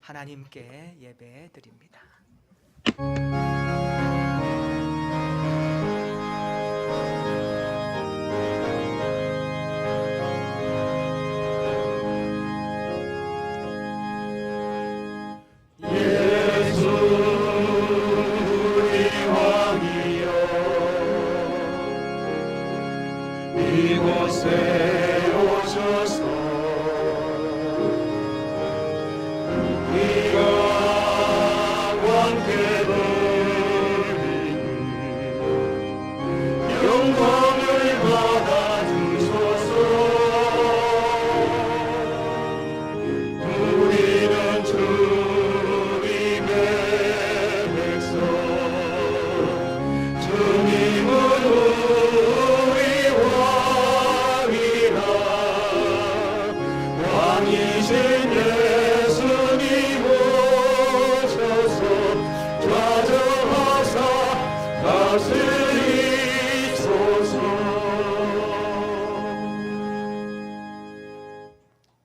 하나님께 예배 드립니다. 이곳에 오셔서 우리가 함께 드리는 영광을 받아주소서. 우리는 주님의 백성, 주님은 왕이신 예수님 오셔서 좌정하사 다스리소서.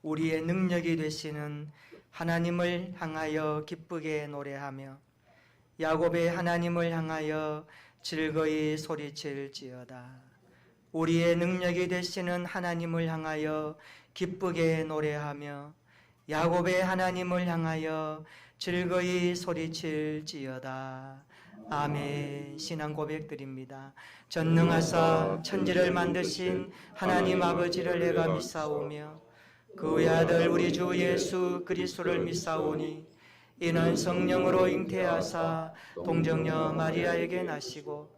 우리의 능력이 되시는 하나님을 향하여 기쁘게 노래하며 야곱의 하나님을 향하여 즐거이 소리칠지어다. 우리의 능력이 되시는 하나님을 향하여 기쁘게 노래하며 야곱의 하나님을 향하여 즐거이 소리칠지어다. 아멘. 신앙 고백드립니다. 전능하사 천지를 만드신 하나님 아버지를 내가 믿사오며 그 외아들 우리 주 예수 그리스도를 믿사오니 이는 성령으로 잉태하사 동정녀 마리아에게 나시고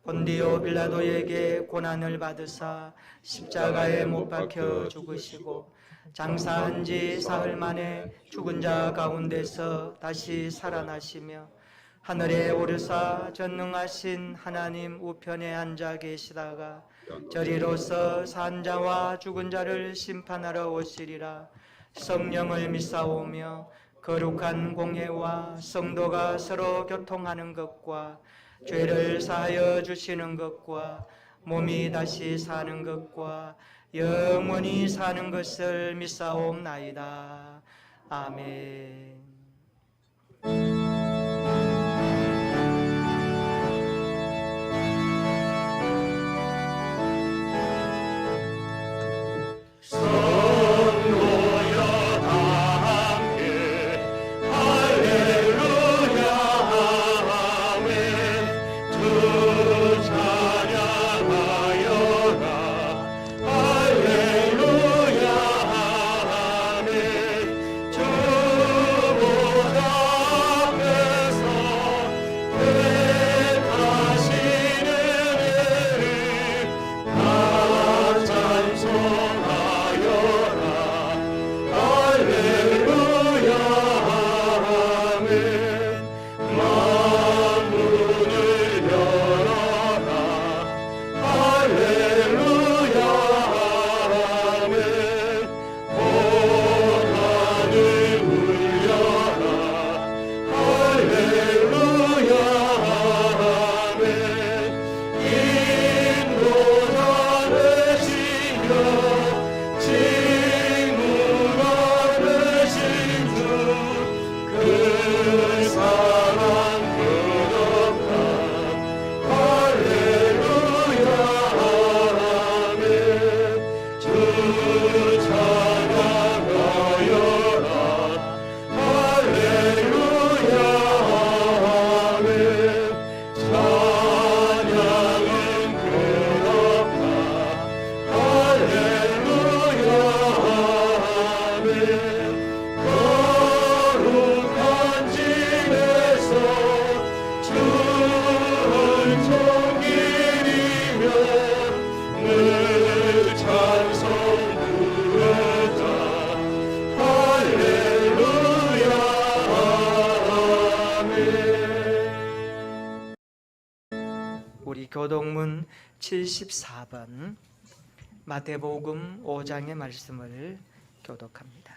본디오 빌라도에게 고난을 받으사 십자가에 못 박혀 죽으시고 장사한 지 사흘 만에 죽은 자 가운데서 다시 살아나시며 하늘에 오르사 전능하신 하나님 우편에 앉아 계시다가 저리로서 산 자와 죽은 자를 심판하러 오시리라. 성령을 믿사오며 거룩한 공예와 성도가 서로 교통하는 것과 죄를 사하여 주시는 것과 몸이 다시 사는 것과 영원히 사는 것을 믿사옵나이다. 아멘. 우리 교동문 74번 마태복음 5장의 말씀을 교독합니다.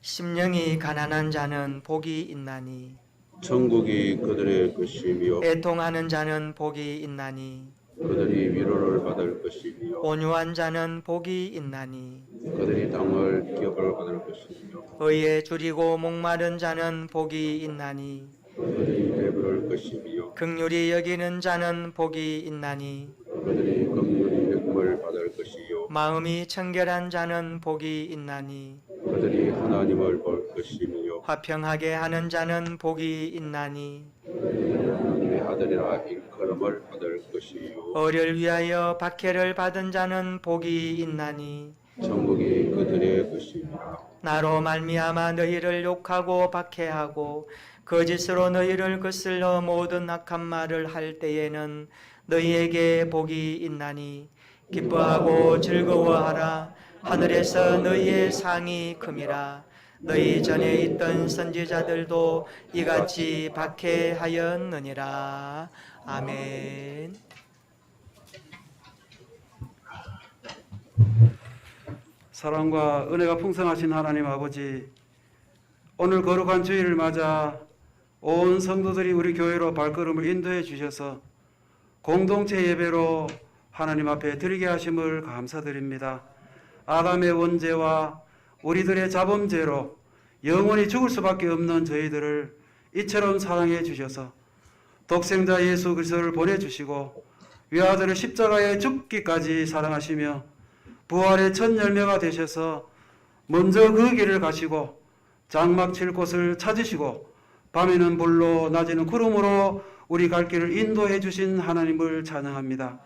심령이 가난한 자는 복이 있나니 천국이 그들의 것이며 애통하는 자는 복이 있나니 그들이 위로를 받을 것이며 온유한 자는 복이 있나니 그들이 땅을 기업을 받을 것이며 의에 줄이고 목마른 자는 복이 있나니 그들이 배부를 것이며 긍휼히 여기는 자는 복이 있나니 그들이 긍휼히 여김을 받을 것이요 마음이 청결한 자는 복이 있나니 그들이 하나님을 볼 것이며 화평하게 하는 자는 복이 있나니 하나님의 아들이라 일컬음을 받을 것이요 어를 위하여 박해를 받은 자는 복이 있나니 천국이 그들의 것이니라. 나로 말미암아 너희를 욕하고 박해하고 거짓으로 너희를 거슬러 모든 악한 말을 할 때에는 너희에게 복이 있나니 기뻐하고 즐거워하라. 하늘에서 너희의 상이 큼이라. 너희 전에 있던 선지자들도 이같이 박해하였느니라. 아멘. 사랑과 은혜가 풍성하신 하나님 아버지, 오늘 거룩한 주일을 맞아 온 성도들이 우리 교회로 발걸음을 인도해 주셔서 공동체 예배로 하나님 앞에 드리게 하심을 감사드립니다. 아담의 원죄와 우리들의 자범죄로 영원히 죽을 수밖에 없는 저희들을 이처럼 사랑해 주셔서 독생자 예수 그리스도를 보내주시고 위아들을 십자가에 죽기까지 사랑하시며 부활의 첫 열매가 되셔서 먼저 그 길을 가시고 장막 칠 곳을 찾으시고 밤에는 불로 낮에는 구름으로 우리 갈 길을 인도해 주신 하나님을 찬양합니다.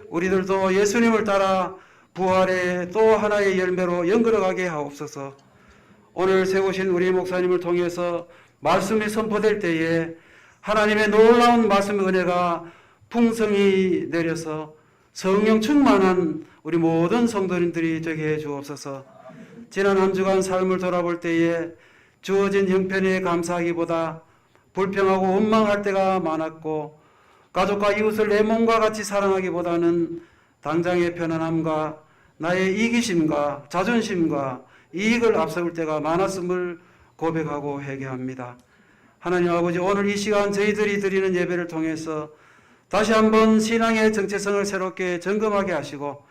우리들도 예수님을 따라 부활의 또 하나의 열매로 연걸어가게 하옵소서. 오늘 세우신 우리 목사님을 통해서 말씀이 선포될 때에 하나님의 놀라운 말씀의 은혜가 풍성히 내려서 성령 충만한 우리 모든 성도님들이 되게 해 주옵소서. 지난 한 주간 삶을 돌아볼 때에 주어진 형편에 감사하기보다 불평하고 원망할 때가 많았고 가족과 이웃을 내 몸과 같이 사랑하기보다는 당장의 편안함과 나의 이기심과 자존심과 이익을 앞세울 때가 많았음을 고백하고 회개합니다. 하나님 아버지, 오늘 이 시간 저희들이 드리는 예배를 통해서 다시 한번 신앙의 정체성을 새롭게 점검하게 하시고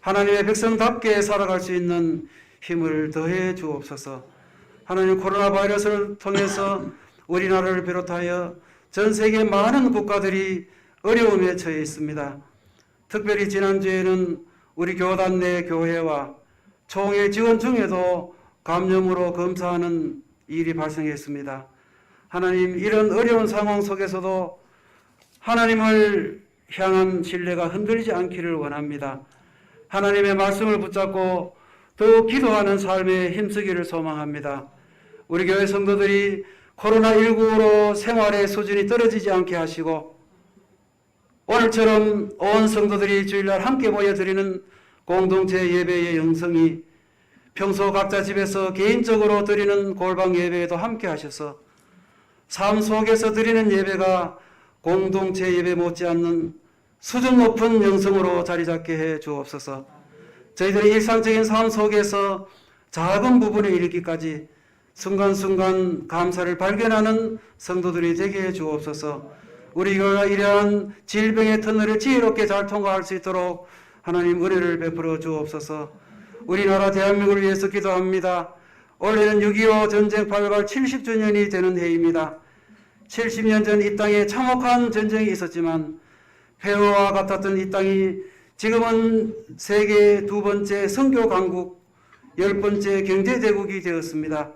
하나님의 백성답게 살아갈 수 있는 힘을 더해 주옵소서. 하나님, 코로나 바이러스를 통해서 우리나라를 비롯하여 전 세계 많은 국가들이 어려움에 처해 있습니다. 특별히 지난주에는 우리 교단 내 교회와 총회 지원 중에도 감염으로 검사하는 일이 발생했습니다. 하나님, 이런 어려운 상황 속에서도 하나님을 향한 신뢰가 흔들리지 않기를 원합니다. 하나님의 말씀을 붙잡고 더욱 기도하는 삶에 힘쓰기를 소망합니다. 우리 교회 성도들이 코로나19로 생활의 수준이 떨어지지 않게 하시고 오늘처럼 온 성도들이 주일날 함께 모여드리는 공동체 예배의 영성이 평소 각자 집에서 개인적으로 드리는 골방 예배에도 함께 하셔서 삶 속에서 드리는 예배가 공동체 예배 못지않는 수준 높은 영성으로 자리 잡게 해 주옵소서. 저희들의 일상적인 삶 속에서 작은 부분에 이르기까지 순간순간 감사를 발견하는 성도들이 되게 해 주옵소서. 우리 교회가 이러한 질병의 터널을 지혜롭게 잘 통과할 수 있도록 하나님 은혜를 베풀어 주옵소서. 우리나라 대한민국을 위해서 기도합니다. 올해는 6.25 전쟁 발발 70주년이 되는 해입니다. 70년 전 이 땅에 참혹한 전쟁이 있었지만 폐허와 같았던 이 땅이 지금은 세계 두 번째 선교 강국, 10번째 경제대국이 되었습니다.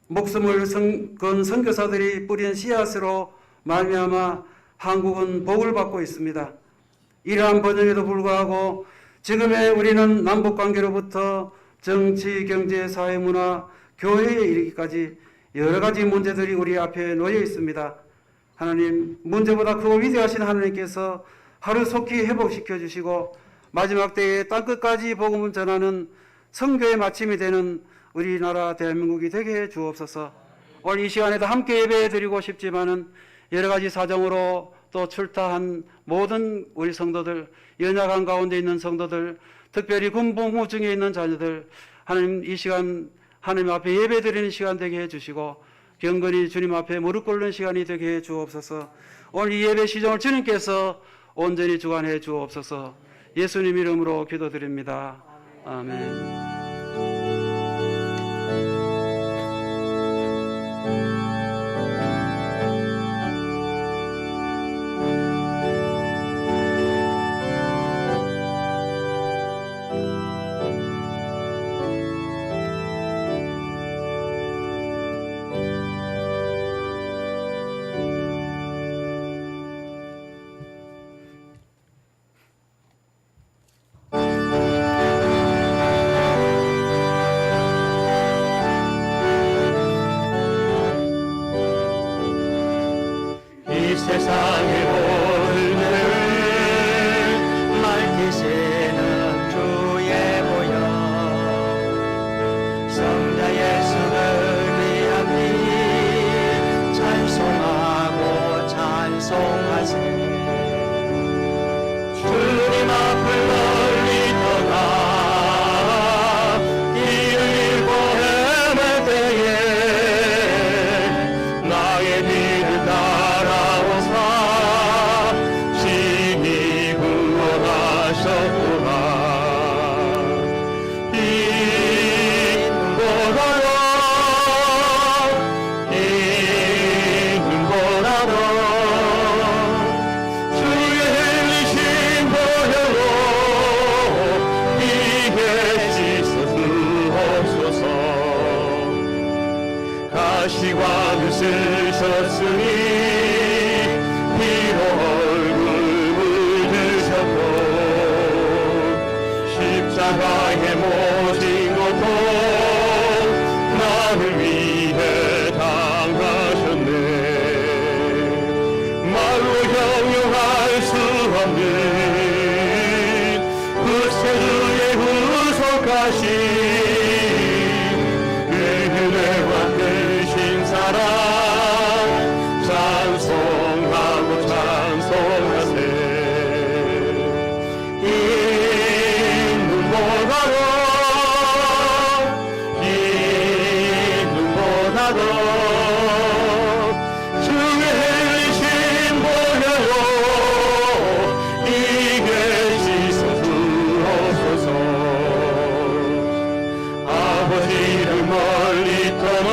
목숨을 건 선교사들이 뿌린 씨앗으로 말미암아 한국은 복을 받고 있습니다. 이러한 번영에도 불구하고 지금의 우리는 남북관계로부터 정치, 경제, 사회, 문화, 교회에 이르기까지 여러 가지 문제들이 우리 앞에 놓여 있습니다. 하나님, 문제보다 크고 위대하신 하나님께서 하루속히 회복시켜 주시고 마지막 때에 땅끝까지 복음을 전하는 선교의 마침이 되는 우리나라 대한민국이 되게 해 주옵소서. 오늘 이 시간에도 함께 예배해 드리고 싶지만은 여러 가지 사정으로 또 출타한 모든 우리 성도들, 연약한 가운데 있는 성도들, 특별히 군복무 중에 있는 자녀들, 하나님 이 시간 하나님 앞에 예배 드리는 시간 되게 해 주시고 경건히 주님 앞에 무릎 꿇는 시간이 되게 해 주옵소서. 오늘 이 예배 시정을 주님께서 온전히 주관해 주옵소서. 예수님 이름으로 기도드립니다. 아멘. 세상에 올 때에 말티시는 주의 보혈 성자 예수를 위한 피 찬송하고 찬송하세. 주님 앞을 멀리 떠나 길을 잃고 헤맬 때에 나의 뒤를 따라오사 심히 구원하셨구나. 이 눈보라도 주의 흘리신 보혈로 이게 씻어 주옵소서. 가시관을 쓰셨으니 피로 얼굴 물드셨고 십자가에 모신 것도 나를 위해 당하셨네. 말로 형용할 수 없는 구세주의 후속하신 은혜와 크신 사랑 찬송하고 찬송하세. 이 눈보라도 주의 흘리신 보혈로 이게 씻어 주옵소서. 아버지를 멀리 떠나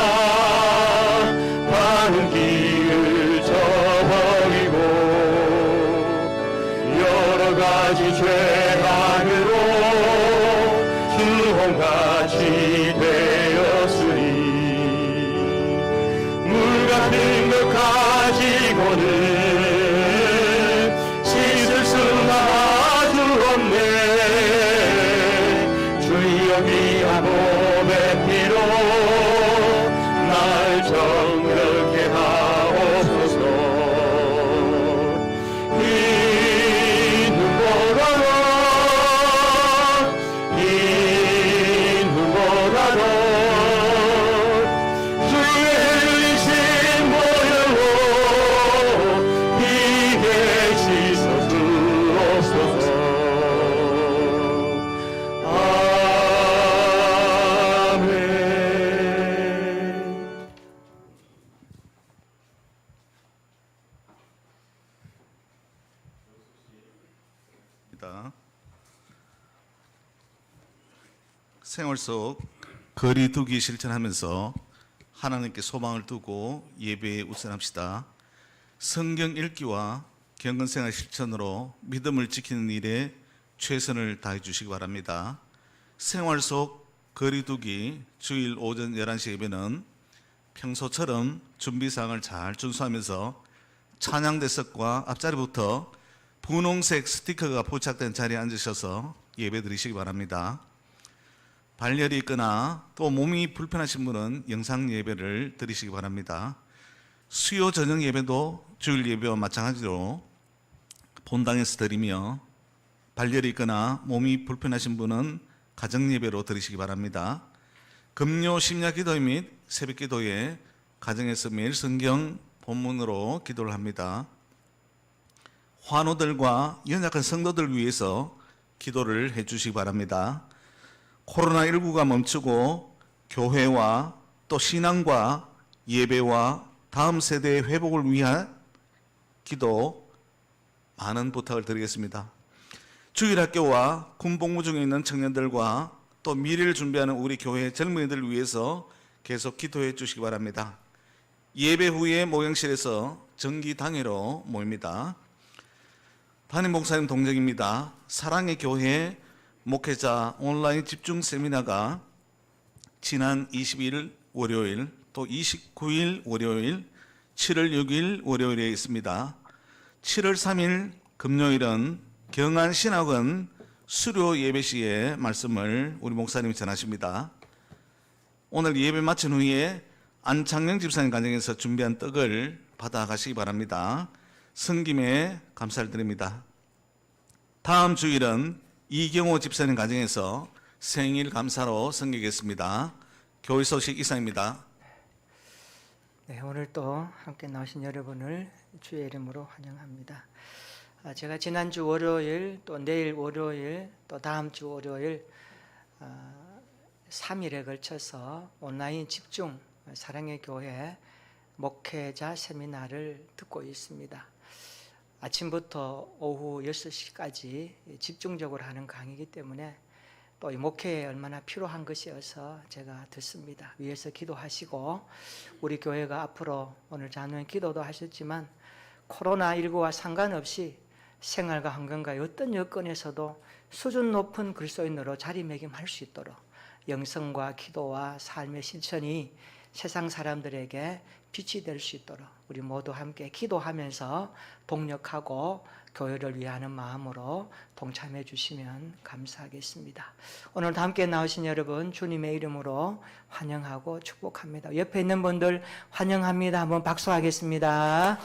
바른 길을 저버리고 여러 가지 죄악으로 주홍같이 되었으니 물 같은 것 가지고는 씻을 수가 아주 없네. 주여 귀한 몸의 피로 날 정결케 하옵소서. 이 눈보라도 주의 흘리신 보혈로 이게 씻어 주옵소서. 아멘. 생활 속 거리 두기 실천하면서 하나님께 소망을 두고 예배에 우선합시다. 성경 읽기와 경건생활 실천으로 믿음을 지키는 일에 최선을 다해 주시기 바랍니다. 생활 속 거리 두기 주일 오전 11시 예배는 평소처럼 준비사항을 잘 준수하면서 찬양대석과 앞자리부터 분홍색 스티커가 포착된 자리에 앉으셔서 예배 드리시기 바랍니다. 발열이 있거나 또 몸이 불편하신 분은 영상 예배를 드리시기 바랍니다. 수요 저녁 예배도 주일 예배와 마찬가지로 본당에서 드리며 발열이 있거나 몸이 불편하신 분은 가정 예배로 드리시기 바랍니다. 금요 심야 기도 및 새벽 기도에 가정에서 매일 성경 본문으로 기도를 합니다. 환우들과 연약한 성도들 위해서 기도를 해 주시기 바랍니다. 코로나19가 멈추고 교회와 또 신앙과 예배와 다음 세대의 회복을 위한 기도 많은 부탁을 드리겠습니다. 주일학교와 군복무 중에 있는 청년들과 또 미래를 준비하는 우리 교회 젊은이들을 위해서 계속 기도해 주시기 바랍니다. 예배 후에 목양실에서 정기 당회로 모입니다. 담임 목사님 동정입니다. 사랑의 교회 목회자 온라인 집중 세미나가 지난 20일 월요일 또 29일 월요일 7월 6일 월요일에 있습니다. 7월 3일 금요일은 경안신학원 수료 예배 시에 말씀을 우리 목사님이 전하십니다. 오늘 예배 마친 후에 안창영 집사님 가정에서 준비한 떡을 받아가시기 바랍니다. 섬김에 감사를 드립니다. 다음 주일은 이경호 집사님 가정에서 생일 감사로 섬기겠습니다. 교회 소식 이상입니다. 네, 오늘 또 함께 나오신 여러분을 주의 이름으로 환영합니다. 제가 지난주 월요일, 또 내일 월요일, 또 다음 주 월요일 3일에 걸쳐서 온라인 집중 사랑의 교회 목회자 세미나를 듣고 있습니다. 아침부터 오후 6시까지 집중적으로 하는 강의이기 때문에 또 이 목회에 얼마나 필요한 것이어서 제가 듣습니다. 위에서 기도하시고 우리 교회가 앞으로 오늘 자녀 기도도 하셨지만 코로나19와 상관없이 생활과 환경과 어떤 여건에서도 수준 높은 그리스도인으로 자리매김할 수 있도록 영성과 기도와 삶의 실천이 세상 사람들에게 빛이 될 수 있도록 우리 모두 함께 기도하면서 동력하고 교회를 위하는 마음으로 동참해 주시면 감사하겠습니다. 오늘도 함께 나오신 여러분 주님의 이름으로 환영하고 축복합니다. 옆에 있는 분들 환영합니다. 한번 박수하겠습니다.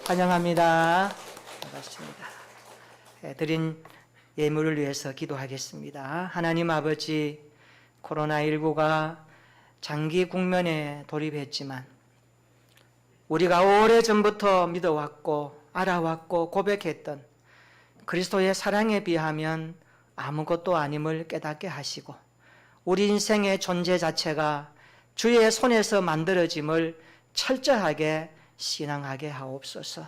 환영합니다. 반갑습니다. 드린 예물을 위해서 기도하겠습니다. 하나님 아버지, 코로나19가 장기 국면에 돌입했지만 우리가 오래전부터 믿어왔고 알아왔고 고백했던 그리스도의 사랑에 비하면 아무것도 아님을 깨닫게 하시고 우리 인생의 존재 자체가 주의 손에서 만들어짐을 철저하게 신앙하게 하옵소서.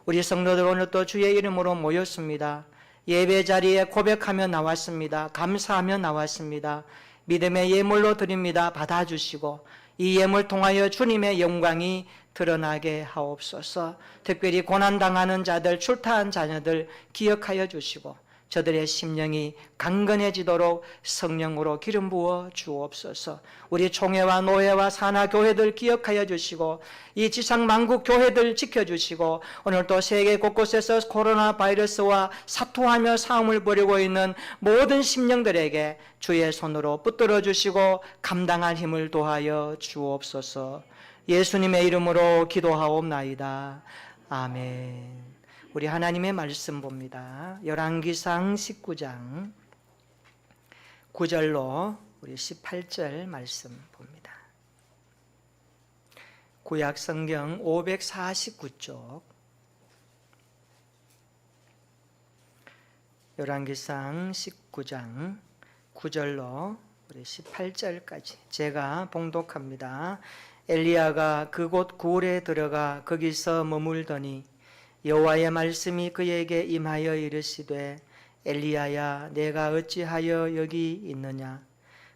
우리 성도들 오늘 또 주의 이름으로 모였습니다. 예배 자리에 고백하며 나왔습니다. 감사하며 나왔습니다. 믿음의 예물로 드립니다. 받아주시고 이 예물 통하여 주님의 영광이 드러나게 하옵소서. 특별히 고난당하는 자들, 출타한 자녀들 기억하여 주시고 저들의 심령이 강건해지도록 성령으로 기름 부어 주옵소서. 우리 총회와 노회와 산하 교회들 기억하여 주시고 이 지상 만국 교회들 지켜주시고 오늘 또 세계 곳곳에서 코로나 바이러스와 사투하며 싸움을 벌이고 있는 모든 심령들에게 주의 손으로 붙들어 주시고 감당할 힘을 도하여 주옵소서. 예수님의 이름으로 기도하옵나이다. 아멘. 우리 하나님의 말씀 봅니다. 열왕기상 19장 9절로 우리 18절 말씀 봅니다. 구약 성경 549쪽 열왕기상 19장 9절로 우리 18절까지 제가 봉독합니다. 엘리야가 그곳 굴에 들어가 거기서 머물더니 여호와의 말씀이 그에게 임하여 이르시되 엘리야야 내가 어찌하여 여기 있느냐.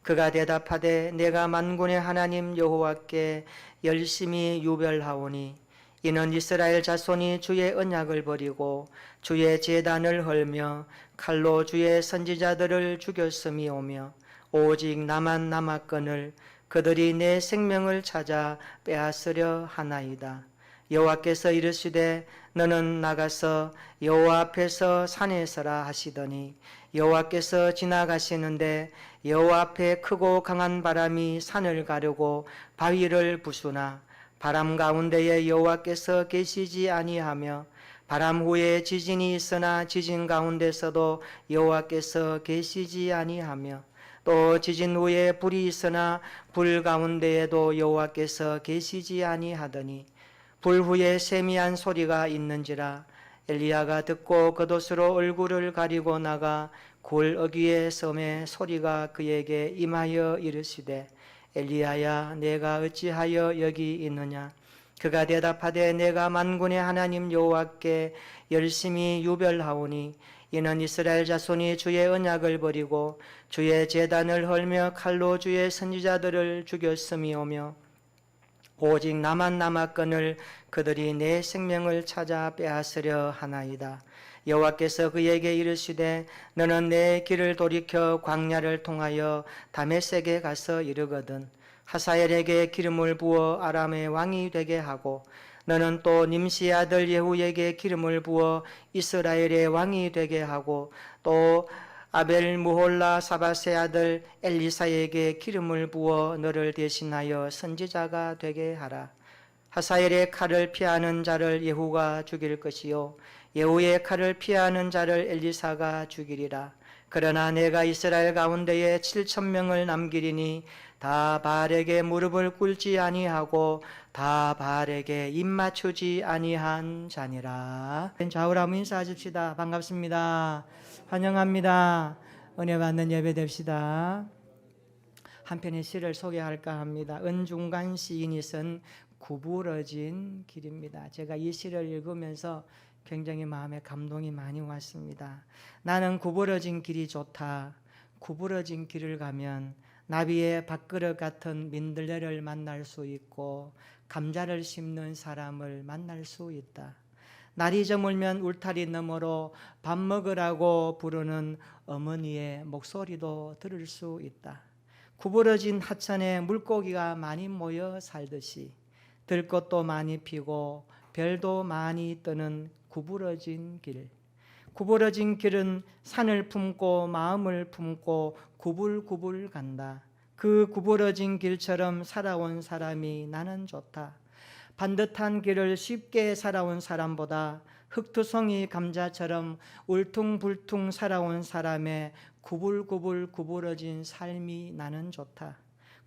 그가 대답하되 내가 만군의 하나님 여호와께 열심히 유별하오니 이는 이스라엘 자손이 주의 언약을 버리고 주의 제단을 헐며 칼로 주의 선지자들을 죽였음이오며 오직 나만 남았거늘 그들이 내 생명을 찾아 빼앗으려 하나이다. 여호와께서 이르시되 너는 나가서 여호와 앞에서 산에 서라 하시더니 여호와께서 지나가시는데 여호와 앞에 크고 강한 바람이 산을 가르고 바위를 부수나 바람 가운데에 여호와께서 계시지 아니하며 바람 후에 지진이 있으나 지진 가운데서도 여호와께서 계시지 아니하며 또 지진 후에 불이 있으나 불 가운데에도 여호와께서 계시지 아니하더니 불 후에 세미한 소리가 있는지라. 엘리야가 듣고 겉옷으로 얼굴을 가리고 나가 굴 어귀의 섬에 소리가 그에게 임하여 이르시되 엘리야야 내가 어찌하여 여기 있느냐. 그가 대답하되 내가 만군의 하나님 여호와께 열심히 유별하오니 이는 이스라엘 자손이 주의 언약을 버리고 주의 제단을 헐며 칼로 주의 선지자들을 죽였음이오며 오직 나만 남았거늘 그들이 내 생명을 찾아 빼앗으려 하나이다. 여호와께서 그에게 이르시되 너는 내 길을 돌이켜 광야를 통하여 다메섹에 가서 이르거든 하사엘에게 기름을 부어 아람의 왕이 되게 하고 너는 또 님시의 아들 예후에게 기름을 부어 이스라엘의 왕이 되게 하고 또 아벨 무홀라 사바세 아들 엘리사에게 기름을 부어 너를 대신하여 선지자가 되게 하라. 하사엘의 칼을 피하는 자를 예후가 죽일 것이요 예후의 칼을 피하는 자를 엘리사가 죽이리라. 그러나 내가 이스라엘 가운데에 7,000명을 남기리니 다 바알에게 무릎을 꿇지 아니하고 다 바알에게 입 맞추지 아니한 자니라. 좌우로 한번 인사하십시다. 반갑습니다. 환영합니다. 은혜 받는 예배 됩시다. 한 편의 시를 소개할까 합니다. 은중간 시인이 쓴 구부러진 길입니다. 제가 이 시를 읽으면서 굉장히 마음에 감동이 많이 왔습니다. 나는 구부러진 길이 좋다. 구부러진 길을 가면 나비의 밥그릇 같은 민들레를 만날 수 있고 감자를 심는 사람을 만날 수 있다. 날이 저물면 울타리 너머로 밥 먹으라고 부르는 어머니의 목소리도 들을 수 있다. 구부러진 하천에 물고기가 많이 모여 살듯이 들꽃도 많이 피고 별도 많이 뜨는 구부러진 길. 구부러진 길은 산을 품고 마음을 품고 구불구불 간다. 그 구부러진 길처럼 살아온 사람이 나는 좋다. 반듯한 길을 쉽게 살아온 사람보다 흑투성이 감자처럼 울퉁불퉁 살아온 사람의 구불구불 구부러진 삶이 나는 좋다.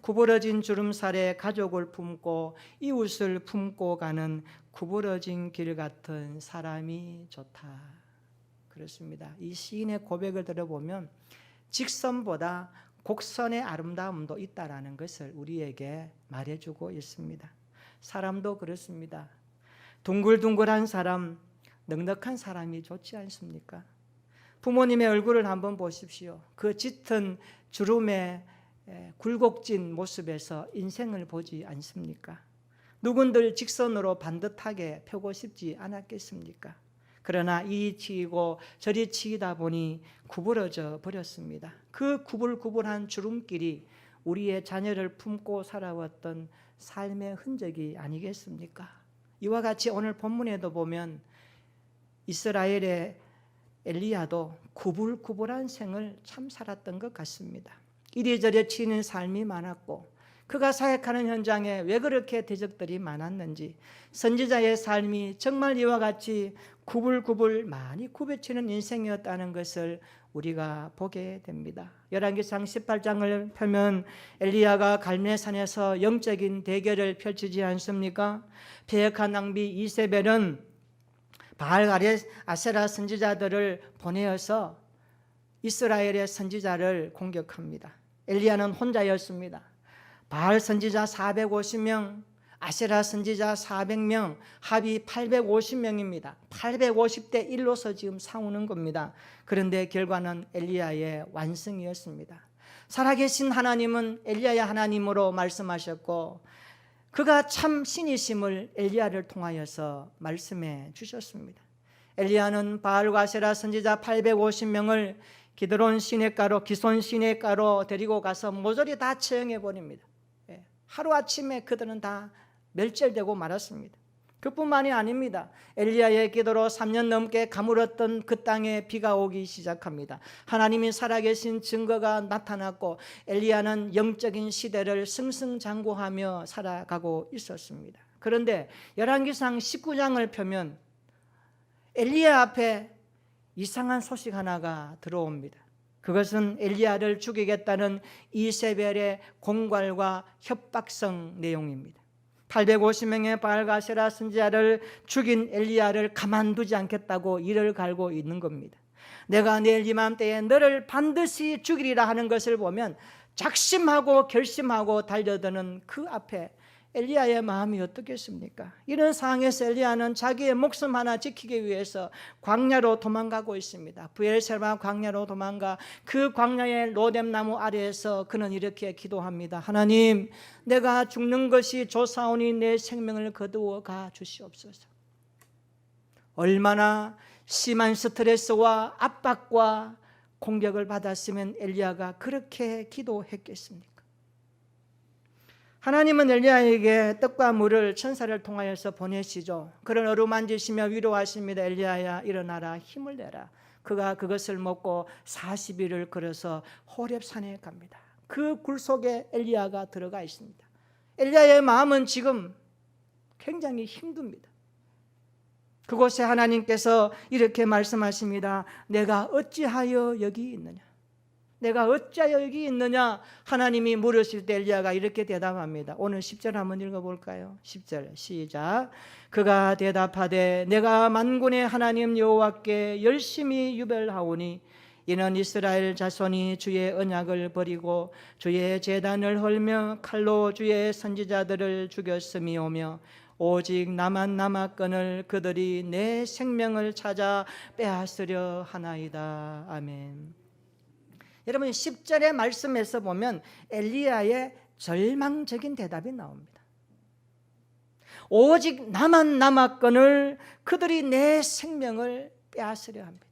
구부러진 주름살에 가족을 품고 이웃을 품고 가는 구부러진 길 같은 사람이 좋다. 그렇습니다. 이 시인의 고백을 들어보면 직선보다 곡선의 아름다움도 있다라는 것을 우리에게 말해주고 있습니다. 사람도 그렇습니다. 둥글둥글한 사람, 넉넉한 사람이 좋지 않습니까? 부모님의 얼굴을 한번 보십시오. 그 짙은 주름의 굴곡진 모습에서 인생을 보지 않습니까? 누군들 직선으로 반듯하게 펴고 싶지 않았겠습니까? 그러나 이리 치이고 저리 치이다 보니 구부러져 버렸습니다. 그 구불구불한 주름길이 우리의 자녀를 품고 살아왔던 삶의 흔적이 아니겠습니까? 이와 같이 오늘 본문에도 보면 이스라엘의 엘리야도 구불구불한 생을 참 살았던 것 같습니다. 이리저리 치이는 삶이 많았고 그가 사역하는 현장에 왜 그렇게 대적들이 많았는지 선지자의 삶이 정말 이와 같이 구불구불 많이 굽어치는 인생이었다는 것을 우리가 보게 됩니다. 열왕기상 18장을 펴면 엘리야가 갈멜산에서 영적인 대결을 펼치지 않습니까? 패역한 낭비 이세벨은 바알 아세라 선지자들을 보내어서 이스라엘의 선지자를 공격합니다. 엘리야는 혼자였습니다. 바알 선지자 450명, 아세라 선지자 400명, 합이 850명입니다. 850대 1로서 지금 싸우는 겁니다. 그런데 결과는 엘리야의 완승이었습니다. 살아계신 하나님은 엘리야의 하나님으로 말씀하셨고 그가 참 신이심을 엘리야를 통하여서 말씀해 주셨습니다. 엘리야는 바알과 아세라 선지자 850명을 기드론 시냇가로 기손 시냇가로 데리고 가서 모조리 다 처형해 버립니다. 하루아침에 그들은 다 멸절되고 말았습니다. 그뿐만이 아닙니다. 엘리야의 기도로 3년 넘게 가물었던 그 땅에 비가 오기 시작합니다. 하나님이 살아계신 증거가 나타났고 엘리야는 영적인 시대를 승승장구하며 살아가고 있었습니다. 그런데 열왕기상 19장을 펴면 엘리야 앞에 이상한 소식 하나가 들어옵니다. 그것은 엘리야를 죽이겠다는 이세벨의 공갈과 협박성 내용입니다. 850명의 바알과 아세라 선지자를 죽인 엘리야를 가만두지 않겠다고 이를 갈고 있는 겁니다. 내가 내일 이맘때에 너를 반드시 죽이리라 하는 것을 보면 작심하고 결심하고 달려드는 그 앞에 엘리야의 마음이 어떻겠습니까? 이런 상황에서 엘리야는 자기의 목숨 하나 지키기 위해서 광야로 도망가고 있습니다. 브엘세바 광야로 도망가 그 광야의 로뎀나무 아래에서 그는 이렇게 기도합니다. 하나님, 내가 죽는 것이 좋사오니 내 생명을 거두어 가 주시옵소서. 얼마나 심한 스트레스와 압박과 공격을 받았으면 엘리야가 그렇게 기도했겠습니까? 하나님은 엘리야에게 떡과 물을 천사를 통하여서 보내시죠. 그를 어루만지시며 위로하십니다. 엘리야야, 일어나라, 힘을 내라. 그가 그것을 먹고 40일을 걸어서 호렙산에 갑니다. 그 굴 속에 엘리야가 들어가 있습니다. 엘리야의 마음은 지금 굉장히 힘듭니다. 그곳에 하나님께서 이렇게 말씀하십니다. 내가 어찌하여 여기 있느냐? 내가 어찌하여 여기 있느냐? 하나님이 물으실 때 엘리야가 이렇게 대답합니다. 오늘 10절 한번 읽어볼까요? 10절 시작. 그가 대답하되 내가 만군의 하나님 여호와께 열심히 유별하오니 이는 이스라엘 자손이 주의 언약을 버리고 주의 제단을 헐며 칼로 주의 선지자들을 죽였음이오며 오직 나만 남았거늘 그들이 내 생명을 찾아 빼앗으려 하나이다. 아멘. 여러분 10절의 말씀에서 보면 엘리야의 절망적인 대답이 나옵니다. 오직 나만 남았거늘 그들이 내 생명을 빼앗으려 합니다.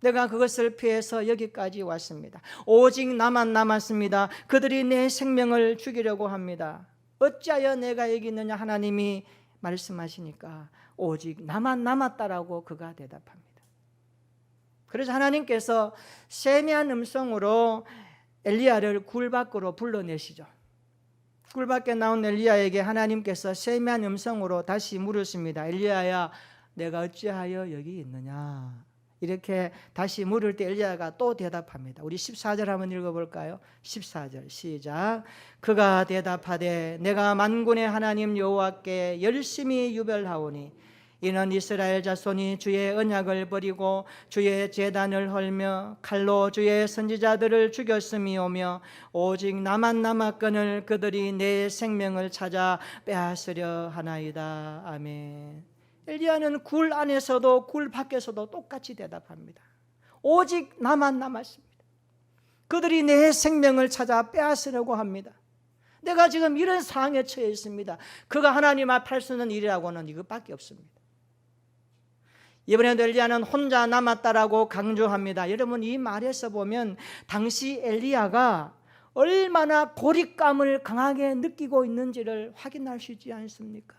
내가 그것을 피해서 여기까지 왔습니다. 오직 나만 남았습니다. 그들이 내 생명을 죽이려고 합니다. 어찌하여 내가 여기 있느냐? 하나님이 말씀하시니까 오직 나만 남았다라고 그가 대답합니다. 그래서 하나님께서 세미한 음성으로 엘리야를 굴 밖으로 불러내시죠. 굴 밖에 나온 엘리야에게 하나님께서 세미한 음성으로 다시 물으십니다. 엘리야야, 내가 어찌하여 여기 있느냐? 이렇게 다시 물을 때 엘리야가 또 대답합니다. 우리 14절 한번 읽어볼까요? 14절 시작. 그가 대답하되 내가 만군의 하나님 여호와께 열심히 유별하오니 이는 이스라엘 자손이 주의 언약을 버리고 주의 제단을 헐며 칼로 주의 선지자들을 죽였음이오며 오직 나만 남았거늘 그들이 내 생명을 찾아 빼앗으려 하나이다. 아멘. 엘리야는 굴 안에서도 굴 밖에서도 똑같이 대답합니다. 오직 나만 남았습니다. 그들이 내 생명을 찾아 빼앗으려고 합니다. 내가 지금 이런 상황에 처해 있습니다. 그가 하나님 앞에 할 수 있는 일이라고는 이것밖에 없습니다. 이번에도 엘리야는 혼자 남았다라고 강조합니다. 여러분 이 말에서 보면 당시 엘리야가 얼마나 고립감을 강하게 느끼고 있는지를 확인할 수 있지 않습니까?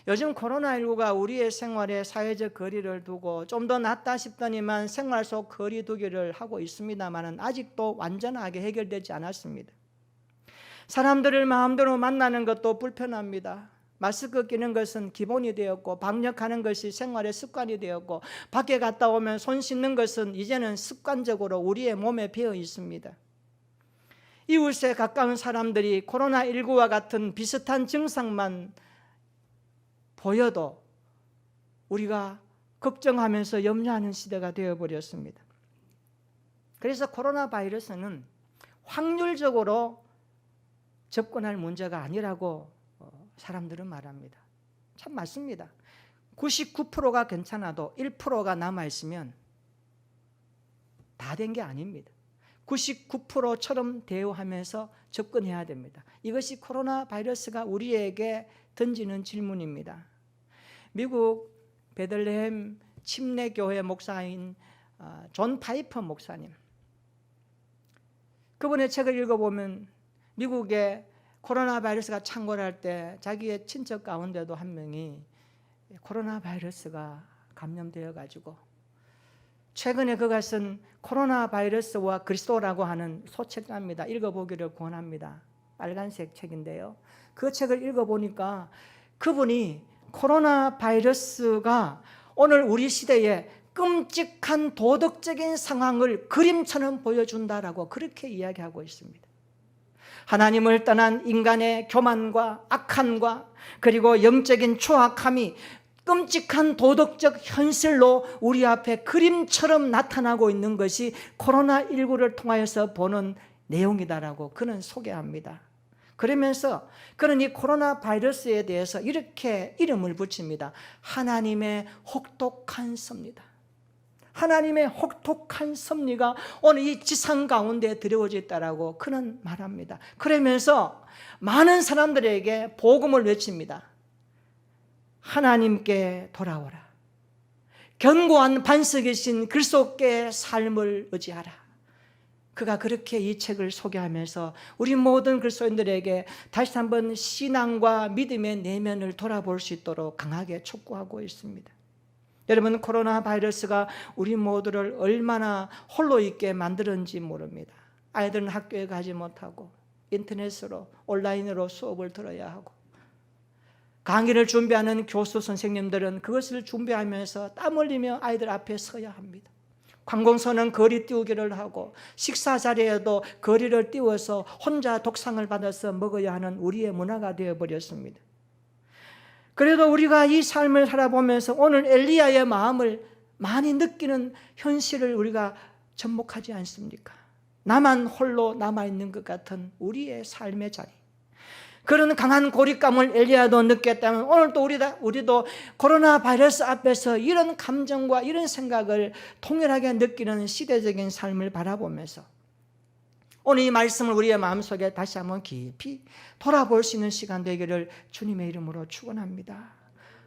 요즘 코로나19가 우리의 생활에 사회적 거리를 두고 좀 더 낫다 싶더니만 생활 속 거리 두기를 하고 있습니다만 아직도 완전하게 해결되지 않았습니다. 사람들을 마음대로 만나는 것도 불편합니다. 마스크 끼는 것은 기본이 되었고 방역하는 것이 생활의 습관이 되었고 밖에 갔다 오면 손 씻는 것은 이제는 습관적으로 우리의 몸에 배어 있습니다. 이웃에 가까운 사람들이 코로나19와 같은 비슷한 증상만 보여도 우리가 걱정하면서 염려하는 시대가 되어버렸습니다. 그래서 코로나 바이러스는 확률적으로 접근할 문제가 아니라고 사람들은 말합니다. 참 맞습니다. 99%가 괜찮아도 1%가 남아있으면 다 된 게 아닙니다. 99%처럼 대우하면서 접근해야 됩니다. 이것이 코로나 바이러스가 우리에게 던지는 질문입니다. 미국 베들레헴 침례교회 목사인 존 파이퍼 목사님, 그분의 책을 읽어보면 미국의 코로나 바이러스가 창궐할 때 자기의 친척 가운데도 한 명이 코로나 바이러스가 감염되어 가지고 최근에 그가 쓴 코로나 바이러스와 그리스도라고 하는 소책자입니다. 읽어보기를 권합니다. 빨간색 책인데요. 그 책을 읽어보니까 그분이 코로나 바이러스가 오늘 우리 시대에 끔찍한 도덕적인 상황을 그림처럼 보여준다라고 그렇게 이야기하고 있습니다. 하나님을 떠난 인간의 교만과 악함과 그리고 영적인 추악함이 끔찍한 도덕적 현실로 우리 앞에 그림처럼 나타나고 있는 것이 코로나19를 통하여서 보는 내용이다라고 그는 소개합니다. 그러면서 그는 이 코로나 바이러스에 대해서 이렇게 이름을 붙입니다. 하나님의 혹독한 섭리다. 하나님의 혹독한 섭리가 오늘 이 지상 가운데 드려져 있다라고 그는 말합니다. 그러면서 많은 사람들에게 복음을 외칩니다. 하나님께 돌아오라. 견고한 반석이신 그리스도께 삶을 의지하라. 그가 그렇게 이 책을 소개하면서 우리 모든 그리스도인들에게 다시 한번 신앙과 믿음의 내면을 돌아볼 수 있도록 강하게 촉구하고 있습니다. 여러분, 코로나 바이러스가 우리 모두를 얼마나 홀로 있게 만들었는지 모릅니다. 아이들은 학교에 가지 못하고 인터넷으로 온라인으로 수업을 들어야 하고, 강의를 준비하는 교수 선생님들은 그것을 준비하면서 땀 흘리며 아이들 앞에 서야 합니다. 관공서는 거리 띄우기를 하고, 식사 자리에도 거리를 띄워서 혼자 독상을 받아서 먹어야 하는 우리의 문화가 되어버렸습니다. 그래도 우리가 이 삶을 살아보면서 오늘 엘리야의 마음을 많이 느끼는 현실을 우리가 접목하지 않습니까? 나만 홀로 남아있는 것 같은 우리의 삶의 자리, 그런 강한 고립감을 엘리야도 느꼈다면 오늘도 우리도 코로나 바이러스 앞에서 이런 감정과 이런 생각을 통일하게 느끼는 시대적인 삶을 바라보면서 오늘 이 말씀을 우리의 마음속에 다시 한번 깊이 돌아볼 수 있는 시간 되기를 주님의 이름으로 축원합니다.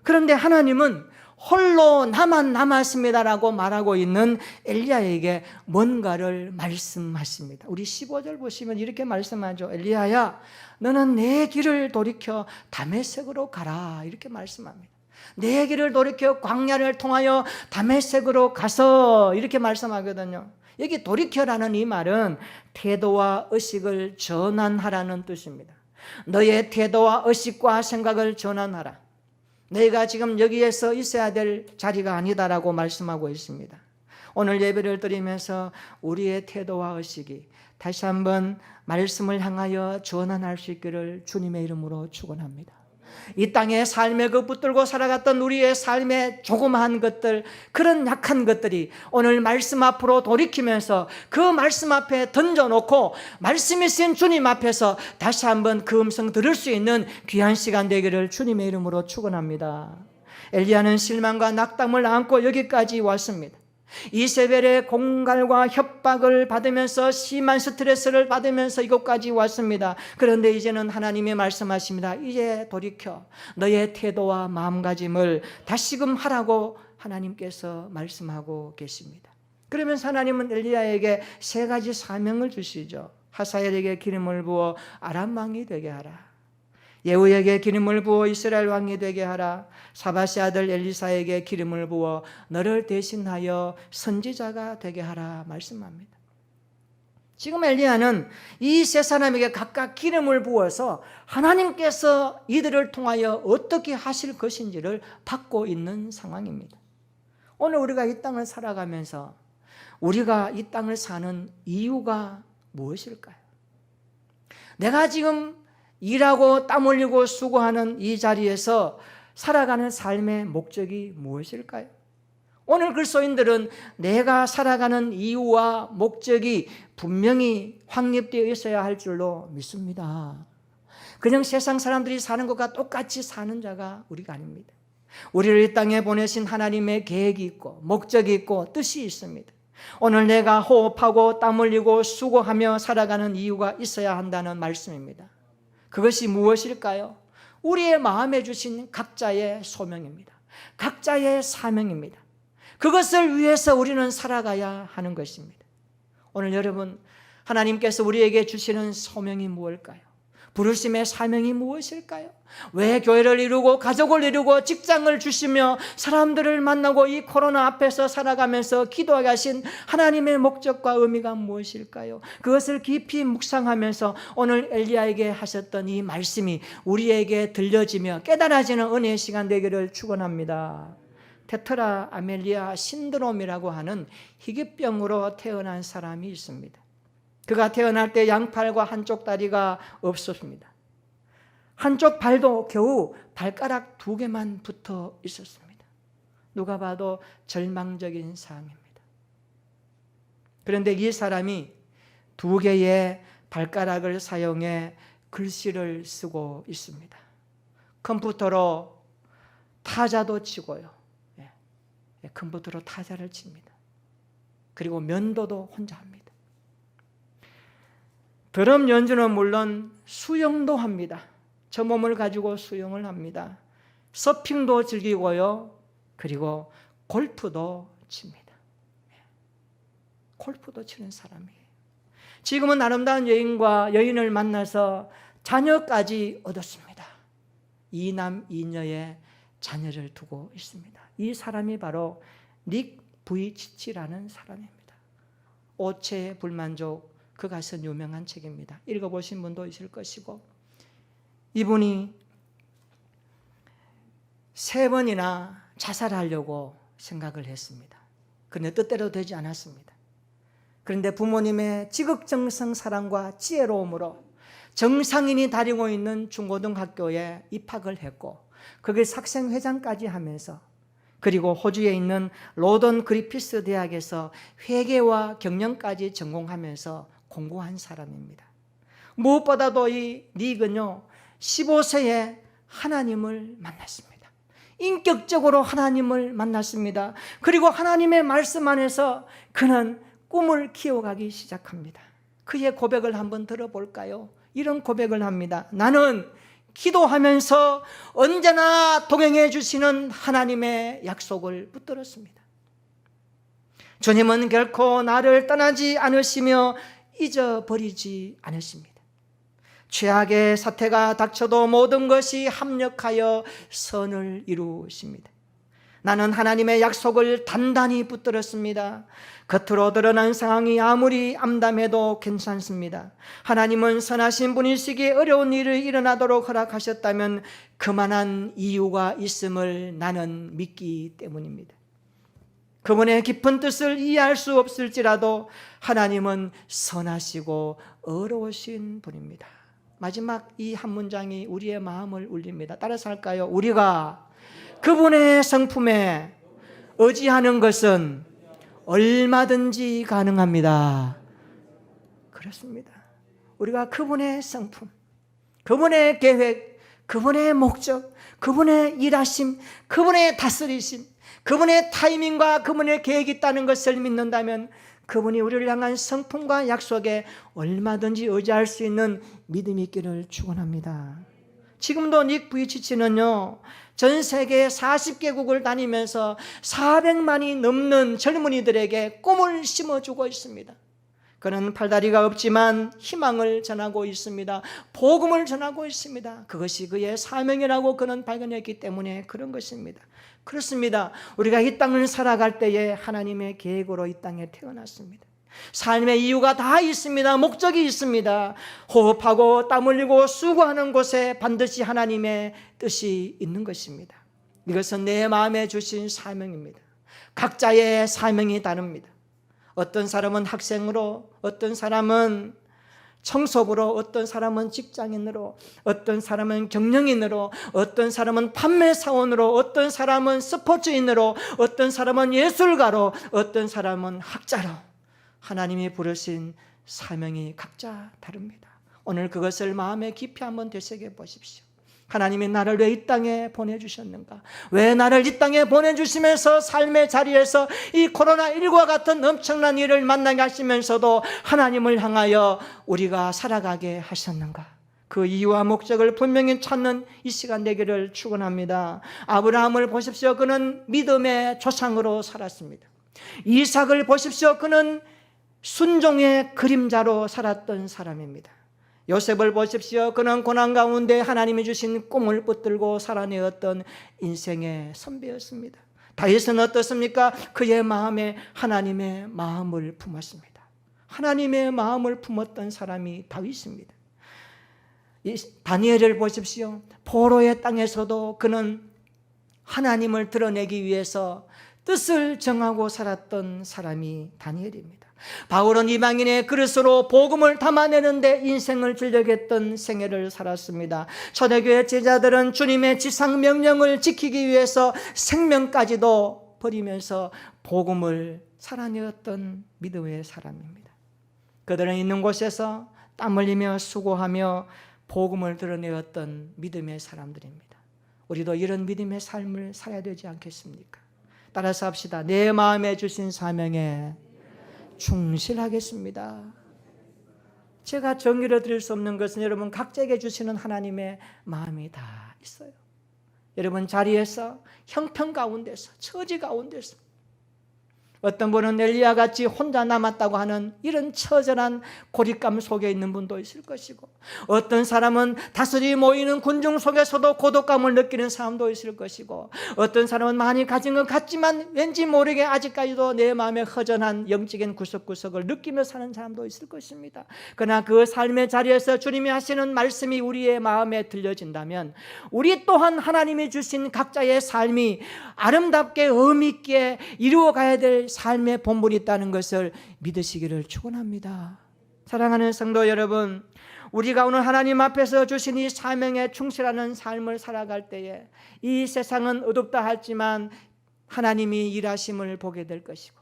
그런데 하나님은 홀로 나만 남았습니다라고 말하고 있는 엘리야에게 뭔가를 말씀하십니다. 우리 15절 보시면 이렇게 말씀하죠. 엘리야야, 너는 내 길을 돌이켜 다메섹으로 가라, 이렇게 말씀합니다. 내 길을 돌이켜 광야를 통하여 다메섹으로 가서, 이렇게 말씀하거든요. 여기 돌이켜라는 이 말은 태도와 의식을 전환하라는 뜻입니다. 너의 태도와 의식과 생각을 전환하라. 내가 지금 여기에서 있어야 될 자리가 아니다라고 말씀하고 있습니다. 오늘 예배를 드리면서 우리의 태도와 의식이 다시 한번 말씀을 향하여 전환할 수 있기를 주님의 이름으로 축원합니다. 이 땅의 삶에 그 붙들고 살아갔던 우리의 삶의 조그마한 것들, 그런 약한 것들이 오늘 말씀 앞으로 돌이키면서 그 말씀 앞에 던져놓고 말씀이신 주님 앞에서 다시 한번 그 음성 들을 수 있는 귀한 시간 되기를 주님의 이름으로 축원합니다. 엘리야는 실망과 낙담을 안고 여기까지 왔습니다. 이세벨의 공갈과 협박을 받으면서 심한 스트레스를 받으면서 이곳까지 왔습니다. 그런데 이제는 하나님이 말씀하십니다. 이제 돌이켜 너의 태도와 마음가짐을 다시금 하라고 하나님께서 말씀하고 계십니다. 그러면서 하나님은 엘리야에게 3가지 사명을 주시죠. 하사엘에게 기름을 부어 아람 왕이 되게 하라. 예후에게 기름을 부어 이스라엘 왕이 되게 하라. 사바시 아들 엘리사에게 기름을 부어 너를 대신하여 선지자가 되게 하라 말씀합니다. 지금 엘리야는 이 3사람에게 각각 기름을 부어서 하나님께서 이들을 통하여 어떻게 하실 것인지를 받고 있는 상황입니다. 오늘 우리가 이 땅을 살아가면서 우리가 이 땅을 사는 이유가 무엇일까요? 내가 지금 일하고 땀 흘리고 수고하는 이 자리에서 살아가는 삶의 목적이 무엇일까요? 오늘 그리스도인들은 내가 살아가는 이유와 목적이 분명히 확립되어 있어야 할 줄로 믿습니다. 그냥 세상 사람들이 사는 것과 똑같이 사는 자가 우리가 아닙니다. 우리를 이 땅에 보내신 하나님의 계획이 있고 목적이 있고 뜻이 있습니다. 오늘 내가 호흡하고 땀 흘리고 수고하며 살아가는 이유가 있어야 한다는 말씀입니다. 그것이 무엇일까요? 우리의 마음에 주신 각자의 소명입니다. 각자의 사명입니다. 그것을 위해서 우리는 살아가야 하는 것입니다. 오늘 여러분, 하나님께서 우리에게 주시는 소명이 무엇일까요? 부르심의 사명이 무엇일까요? 왜 교회를 이루고 가족을 이루고 직장을 주시며 사람들을 만나고 이 코로나 앞에서 살아가면서 기도하게 하신 하나님의 목적과 의미가 무엇일까요? 그것을 깊이 묵상하면서 오늘 엘리야에게 하셨던 이 말씀이 우리에게 들려지며 깨달아지는 은혜의 시간 되기를 축원합니다. 테트라 아멜리아 신드롬이라고 하는 희귀병으로 태어난 사람이 있습니다. 그가 태어날 때 양팔과 한쪽 다리가 없었습니다. 한쪽 발도 겨우 발가락 2개만 붙어 있었습니다. 누가 봐도 절망적인 상황입니다. 그런데 이 사람이 2개의 발가락을 사용해 글씨를 쓰고 있습니다. 컴퓨터로 타자도 치고요. 컴퓨터로 타자를 칩니다. 그리고 면도도 혼자 합니다. 드럼 연주는 물론 수영도 합니다. 저 몸을 가지고 수영을 합니다. 서핑도 즐기고요. 그리고 골프도 칩니다. 골프도 치는 사람이에요. 지금은 아름다운 여인을 만나서 자녀까지 얻었습니다. 2남 2녀의 자녀를 두고 있습니다. 이 사람이 바로 닉 부이치치라는 사람입니다. 오체 불만족 그가 쓴 유명한 책입니다. 읽어보신 분도 있을 것이고, 이분이 3번이나 자살하려고 생각을 했습니다. 그런데 뜻대로 되지 않았습니다. 그런데 부모님의 지극정성 사랑과 지혜로움으로 정상인이 다니고 있는 중고등학교에 입학을 했고, 거기서 학생회장까지 하면서, 그리고 호주에 있는 로던 그리피스 대학에서 회계와 경영까지 전공하면서 공부한 사람입니다. 무엇보다도 이 닉은요, 15세에 하나님을 만났습니다. 인격적으로 하나님을 만났습니다. 그리고 하나님의 말씀 안에서 그는 꿈을 키워가기 시작합니다. 그의 고백을 한번 들어볼까요? 이런 고백을 합니다. 나는 기도하면서 언제나 동행해 주시는 하나님의 약속을 붙들었습니다. 주님은 결코 나를 떠나지 않으시며 잊어버리지 않으십니다. 최악의 사태가 닥쳐도 모든 것이 합력하여 선을 이루십니다. 나는 하나님의 약속을 단단히 붙들었습니다. 겉으로 드러난 상황이 아무리 암담해도 괜찮습니다. 하나님은 선하신 분이시기에 어려운 일이 일어나도록 허락하셨다면 그만한 이유가 있음을 나는 믿기 때문입니다. 그분의 깊은 뜻을 이해할 수 없을지라도 하나님은 선하시고 어려우신 분입니다. 마지막 이 한 문장이 우리의 마음을 울립니다. 따라서 할까요? 우리가 그분의 성품에 의지하는 것은 얼마든지 가능합니다. 그렇습니다. 우리가 그분의 성품, 그분의 계획, 그분의 목적, 그분의 일하심, 그분의 다스리심, 그분의 타이밍과 그분의 계획이 있다는 것을 믿는다면 그분이 우리를 향한 성품과 약속에 얼마든지 의지할 수 있는 믿음이 있기를 축원합니다. 지금도 닉 부이치치는요, 전 세계 40개국을 다니면서 400만이 넘는 젊은이들에게 꿈을 심어주고 있습니다. 그는 팔다리가 없지만 희망을 전하고 있습니다. 복음을 전하고 있습니다. 그것이 그의 사명이라고 그는 발견했기 때문에 그런 것입니다. 그렇습니다. 우리가 이 땅을 살아갈 때에 하나님의 계획으로 이 땅에 태어났습니다. 삶의 이유가 다 있습니다. 목적이 있습니다. 호흡하고 땀 흘리고 수고하는 곳에 반드시 하나님의 뜻이 있는 것입니다. 이것은 내 마음에 주신 사명입니다. 각자의 사명이 다릅니다. 어떤 사람은 학생으로, 어떤 사람은 청소부로, 어떤 사람은 직장인으로, 어떤 사람은 경영인으로, 어떤 사람은 판매사원으로, 어떤 사람은 스포츠인으로, 어떤 사람은 예술가로, 어떤 사람은 학자로 하나님이 부르신 사명이 각자 다릅니다. 오늘 그것을 마음에 깊이 한번 되새겨 보십시오. 하나님이 나를 왜 이 땅에 보내주셨는가? 왜 나를 이 땅에 보내주시면서 삶의 자리에서 이 코로나19와 같은 엄청난 일을 만나게 하시면서도 하나님을 향하여 우리가 살아가게 하셨는가? 그 이유와 목적을 분명히 찾는 이 시간 되기를 축원합니다. 아브라함을 보십시오. 그는 믿음의 조상으로 살았습니다. 이삭을 보십시오. 그는 순종의 그림자로 살았던 사람입니다. 요셉을 보십시오. 그는 고난 가운데 하나님이 주신 꿈을 붙들고 살아내었던 인생의 선배였습니다. 다윗은 어떻습니까? 그의 마음에 하나님의 마음을 품었습니다. 하나님의 마음을 품었던 사람이 다윗입니다. 다니엘을 보십시오. 포로의 땅에서도 그는 하나님을 드러내기 위해서 뜻을 정하고 살았던 사람이 다니엘입니다. 바울은 이방인의 그릇으로 복음을 담아내는데 인생을 들려했던 생애를 살았습니다. 초대교회 제자들은 주님의 지상 명령을 지키기 위해서 생명까지도 버리면서 복음을 살아내었던 믿음의 사람입니다. 그들은 있는 곳에서 땀 흘리며 수고하며 복음을 드러내었던 믿음의 사람들입니다. 우리도 이런 믿음의 삶을 살아야 되지 않겠습니까? 따라서 합시다. 내 마음에 주신 사명에 충실하겠습니다. 제가 정의를 드릴 수 없는 것은 여러분 각자에게 주시는 하나님의 마음이 다 있어요. 여러분 자리에서 형편 가운데서 처지 가운데서 어떤 분은 엘리야 같이 혼자 남았다고 하는 이런 처절한 고립감 속에 있는 분도 있을 것이고, 어떤 사람은 다섯이 모이는 군중 속에서도 고독감을 느끼는 사람도 있을 것이고, 어떤 사람은 많이 가진 것 같지만 왠지 모르게 아직까지도 내 마음에 허전한 영적인 구석구석을 느끼며 사는 사람도 있을 것입니다. 그러나 그 삶의 자리에서 주님이 하시는 말씀이 우리의 마음에 들려진다면 우리 또한 하나님이 주신 각자의 삶이 아름답게 의미 있게 이루어가야 될 삶의 본분이 있다는 것을 믿으시기를 축원합니다. 사랑하는 성도 여러분, 우리가 오늘 하나님 앞에서 주신 이 사명에 충실하는 삶을 살아갈 때에 이 세상은 어둡다 할지만 하나님이 일하심을 보게 될 것이고,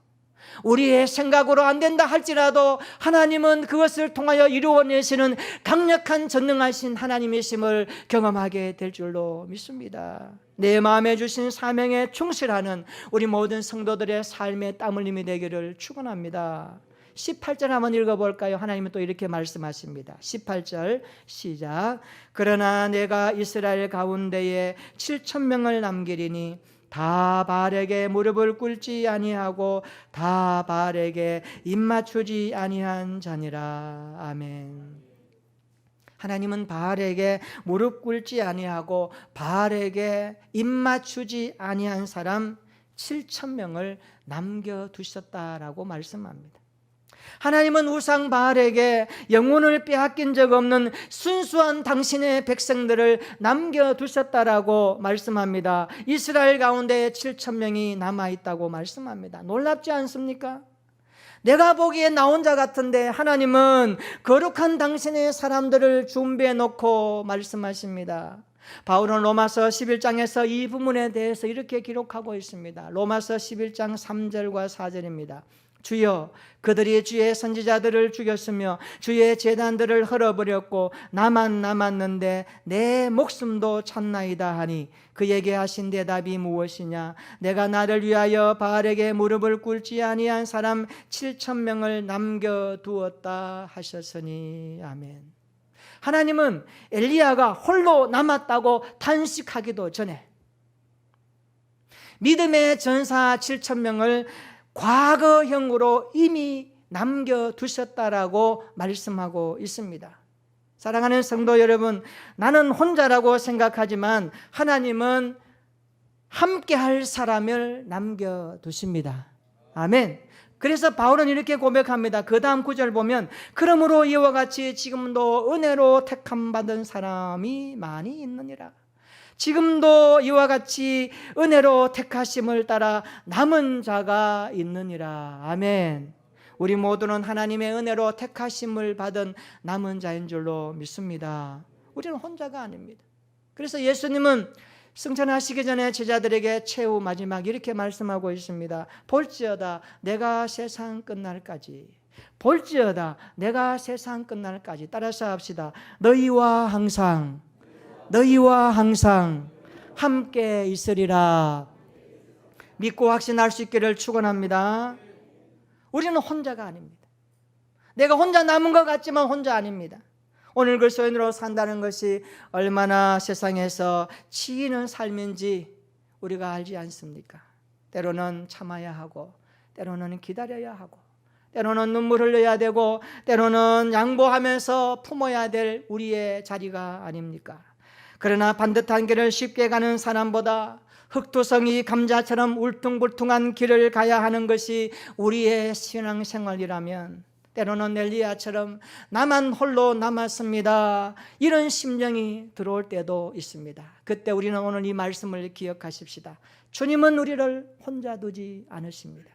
우리의 생각으로 안 된다 할지라도 하나님은 그것을 통하여 이루어내시는 강력한 전능하신 하나님이심을 경험하게 될 줄로 믿습니다. 내 마음에 주신 사명에 충실하는 우리 모든 성도들의 삶의 땀 흘림이 되기를 축원합니다. 18절 한번 읽어볼까요? 하나님은 또 이렇게 말씀하십니다. 18절 시작. 그러나 내가 이스라엘 가운데에 7,000명을 남기리니 다 바알에게 무릎을 꿇지 아니하고 다 바알에게 입맞추지 아니한 자니라. 아멘. 하나님은 바알에게 무릎 꿇지 아니하고 바알에게 입맞추지 아니한 사람 7,000명을 남겨두셨다라고 말씀합니다. 하나님은 우상 바알에게 영혼을 빼앗긴 적 없는 순수한 당신의 백성들을 남겨두셨다라고 말씀합니다. 이스라엘 가운데 7,000명이 남아있다고 말씀합니다. 놀랍지 않습니까? 내가 보기에 나 혼자 같은데 하나님은 거룩한 당신의 사람들을 준비해 놓고 말씀하십니다. 바울은 로마서 11장에서 이 부분에 대해서 이렇게 기록하고 있습니다. 로마서 11장 3절과 4절입니다. 주여, 그들이 주의 선지자들을 죽였으며 주의 제단들을 헐어버렸고 나만 남았는데 내 목숨도 찾나이다 하니 그에게 하신 대답이 무엇이냐? 내가 나를 위하여 바알에게 무릎을 꿇지 아니한 사람 7,000명을 남겨두었다 하셨으니. 아멘. 하나님은 엘리야가 홀로 남았다고 탄식하기도 전에 믿음의 전사 7,000명을 과거형으로 이미 남겨두셨다라고 말씀하고 있습니다. 사랑하는 성도 여러분, 나는 혼자라고 생각하지만 하나님은 함께할 사람을 남겨두십니다. 아멘. 그래서 바울은 이렇게 고백합니다. 그 다음 구절 보면 그러므로 이와 같이 지금도 은혜로 택함 받은 사람이 많이 있느니라. 지금도 이와 같이 은혜로 택하심을 따라 남은 자가 있느니라. 아멘. 우리 모두는 하나님의 은혜로 택하심을 받은 남은 자인 줄로 믿습니다. 우리는 혼자가 아닙니다. 그래서 예수님은 승천하시기 전에 제자들에게 최후 마지막 이렇게 말씀하고 있습니다. 볼지어다 내가 세상 끝날까지, 볼지어다 내가 세상 끝날까지. 따라서 합시다. 너희와 항상 함께 있으리라. 믿고 확신할 수 있기를 축원합니다. 우리는 혼자가 아닙니다. 내가 혼자 남은 것 같지만 혼자 아닙니다. 오늘 그리스도인으로 산다는 것이 얼마나 세상에서 치이는 삶인지 우리가 알지 않습니까? 때로는 참아야 하고, 때로는 기다려야 하고, 때로는 눈물 흘려야 되고, 때로는 양보하면서 품어야 될 우리의 자리가 아닙니까? 그러나 반듯한 길을 쉽게 가는 사람보다 흑토성이 감자처럼 울퉁불퉁한 길을 가야 하는 것이 우리의 신앙생활이라면 때로는 엘리야처럼 나만 홀로 남았습니다, 이런 심정이 들어올 때도 있습니다. 그때 우리는 오늘 이 말씀을 기억하십시다. 주님은 우리를 혼자 두지 않으십니다.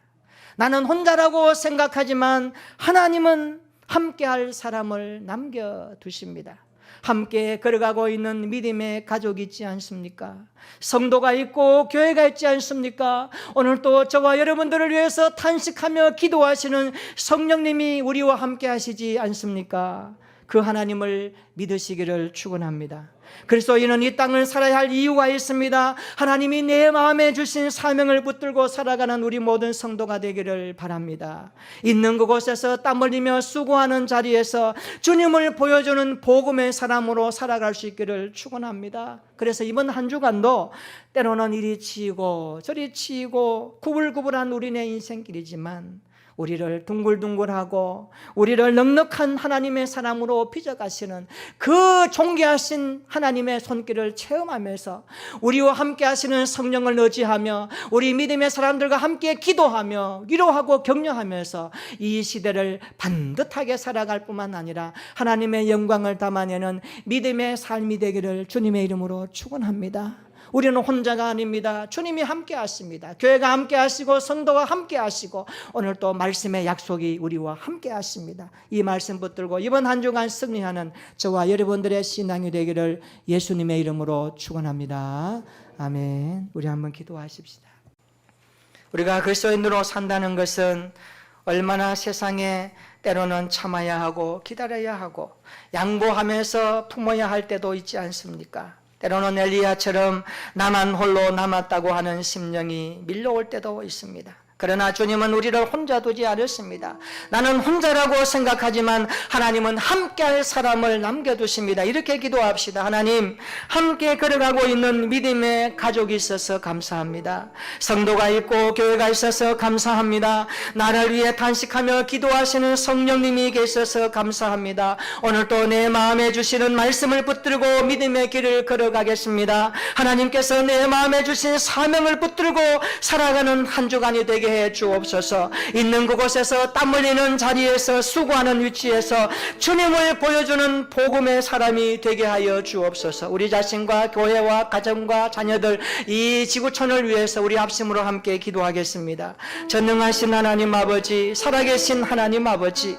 나는 혼자라고 생각하지만 하나님은 함께할 사람을 남겨두십니다. 함께 걸어가고 있는 믿음의 가족이 있지 않습니까? 성도가 있고 교회가 있지 않습니까? 오늘 또 저와 여러분들을 위해서 탄식하며 기도하시는 성령님이 우리와 함께 하시지 않습니까? 그 하나님을 믿으시기를 축원합니다. 그리스도인은 이 땅을 살아야 할 이유가 있습니다. 하나님이 내 마음에 주신 사명을 붙들고 살아가는 우리 모든 성도가 되기를 바랍니다. 있는 그곳에서 땀 흘리며 수고하는 자리에서 주님을 보여주는 복음의 사람으로 살아갈 수 있기를 축원합니다. 그래서 이번 한 주간도 때로는 이리 치이고 저리 치이고 구불구불한 우리네 인생길이지만 우리를 둥글둥글하고 우리를 넉넉한 하나님의 사람으로 빚어가시는 그 존귀하신 하나님의 손길을 체험하면서 우리와 함께 하시는 성령을 의지하며 우리 믿음의 사람들과 함께 기도하며 위로하고 격려하면서 이 시대를 반듯하게 살아갈 뿐만 아니라 하나님의 영광을 담아내는 믿음의 삶이 되기를 주님의 이름으로 축원합니다. 우리는 혼자가 아닙니다. 주님이 함께 하십니다. 교회가 함께 하시고 성도가 함께 하시고 오늘 또 말씀의 약속이 우리와 함께 하십니다. 이 말씀 붙들고 이번 한 주간 승리하는 저와 여러분들의 신앙이 되기를 예수님의 이름으로 축원합니다. 아멘. 우리 한번 기도하십시다. 우리가 그리스도인으로 산다는 것은 얼마나 세상에 때로는 참아야 하고 기다려야 하고 양보하면서 품어야 할 때도 있지 않습니까? 때로는 엘리야처럼 나만 홀로 남았다고 하는 심령이 밀려올 때도 있습니다. 그러나 주님은 우리를 혼자 두지 않으십니다. 나는 혼자라고 생각하지만 하나님은 함께할 사람을 남겨두십니다. 이렇게 기도합시다. 하나님, 함께 걸어가고 있는 믿음의 가족이 있어서 감사합니다. 성도가 있고 교회가 있어서 감사합니다. 나를 위해 탄식하며 기도하시는 성령님이 계셔서 감사합니다. 오늘 또 내 마음에 주시는 말씀을 붙들고 믿음의 길을 걸어가겠습니다. 하나님께서 내 마음에 주신 사명을 붙들고 살아가는 한 주간이 되게 해 주옵소서. 있는 그곳에서 땀 흘리는 자리에서 수고하는 위치에서 주님을 보여주는 복음의 사람이 되게 하여 주옵소서. 우리 자신과 교회와 가정과 자녀들 이 지구촌을 위해서 우리 합심으로 함께 기도하겠습니다. 전능하신 하나님 아버지, 살아계신 하나님 아버지,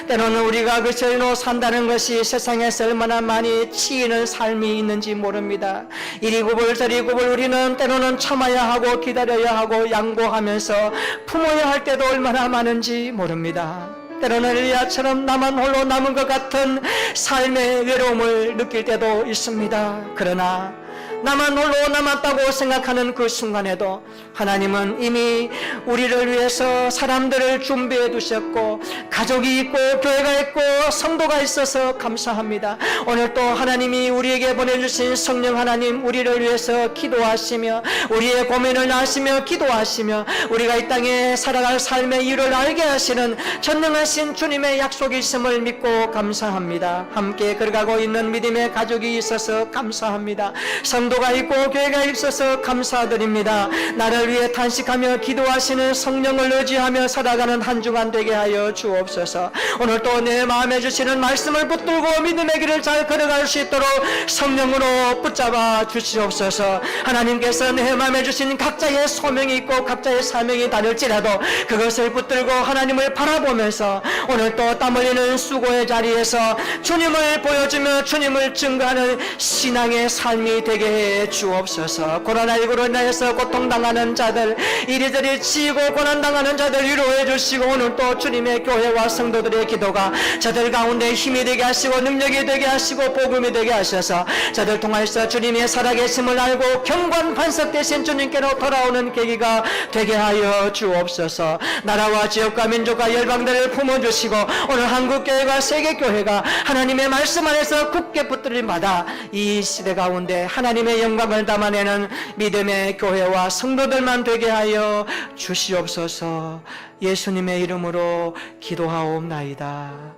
때로는 우리가 그리스도인으로 산다는 것이 세상에서 얼마나 많이 치이는 삶이 있는지 모릅니다. 이리 굽을 저리 굽을 우리는 때로는 참아야 하고 기다려야 하고 양보하면서 품어야 할 때도 얼마나 많은지 모릅니다. 때로는 엘리야처럼 나만 홀로 남은 것 같은 삶의 외로움을 느낄 때도 있습니다. 그러나 나만 홀로 남았다고 생각하는 그 순간에도 하나님은 이미 우리를 위해서 사람들을 준비해 두셨고 가족이 있고 교회가 있고 성도가 있어서 감사합니다. 오늘 또 하나님이 우리에게 보내주신 성령 하나님, 우리를 위해서 기도하시며 우리의 고민을 아시며 기도하시며 우리가 이 땅에 살아갈 삶의 이유를 알게 하시는 전능하신 주님의 약속이 있음을 믿고 감사합니다. 함께 걸어가고 있는 믿음의 가족이 있어서 감사합니다. 성도가 있고 교회가 있어서 감사드립니다. 나를 위해 탄식하며 기도하시는 성령을 의지하며 살아가는 한 주간 되게 하여 주옵소서. 오늘 또 내 마음에 주시는 말씀을 붙들고 믿음의 길을 잘 걸어갈 수 있도록 성령으로 붙잡아 주시옵소서. 하나님께서 내 마음에 주신 각자의 소명이 있고 각자의 사명이 다를지라도 그것을 붙들고 하나님을 바라보면서 오늘 또 땀 흘리는 수고의 자리에서 주님을 보여주며 주님을 증거하는 신앙의 삶이 되게 해 주옵소서. 코로나19로 인하여서 고통당하는 자들, 이리저리 치이고 고난당하는 자들 위로해 주시고 오늘 또 주님의 교회와 성도들의 기도가 저들 가운데 힘이 되게 하시고 능력이 되게 하시고 복음이 되게 하셔서 저들 통해서 주님의 살아계심을 알고 경관 반석 되신 주님께로 돌아오는 계기가 되게 하여 주옵소서. 나라와 지역과 민족과 열방들을 품어주시고 오늘 한국교회가 세계교회가 하나님의 말씀 안에서 굳게 붙들림받아 이 시대 가운데 하나님의 영광을 담아내는 믿음의 교회와 성도들만 되게 하여 주시옵소서. 예수님의 이름으로 기도하옵나이다.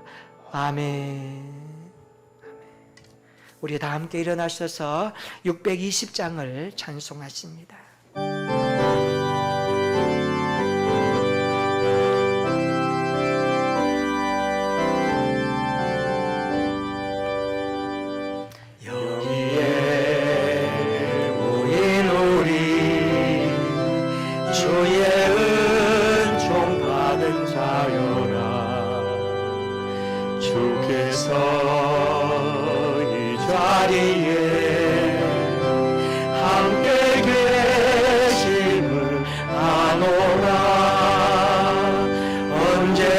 아멘. 우리 다 함께 일어나셔서 620장을 찬송하십니다.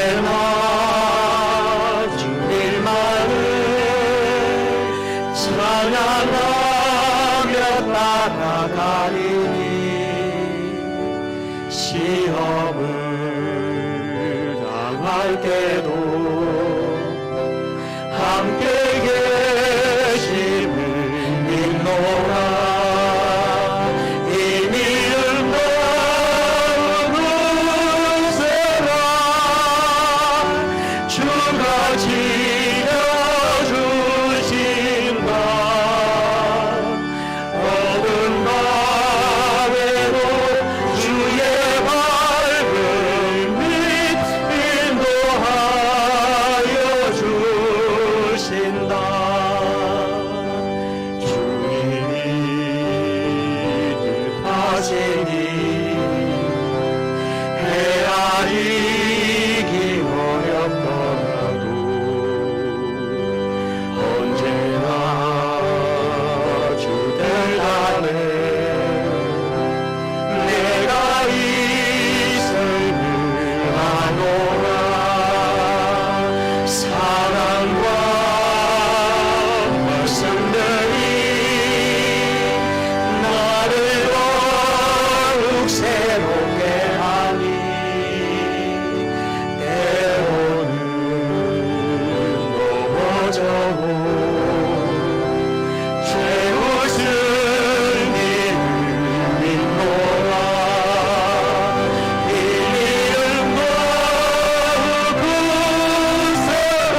언제나 주님 마음 향하며 따라가리니 시험을 당할 때도 함께 계심을 믿노라. 이 믿음과 굳세라. 주가 지켜주신다. 어두운 밤에도 주의 밝은 빛 인도하여 주신다. 주님이 뜻하시니 헤아리기 어렵더라도 언제나 주들 안에 내가 있음을 아노라. 사랑과 말씀들이 나를 더욱 새롭게 하니 때로는 넘어져도 채우신 이를 믿노라. 이 믿음과 굳세라.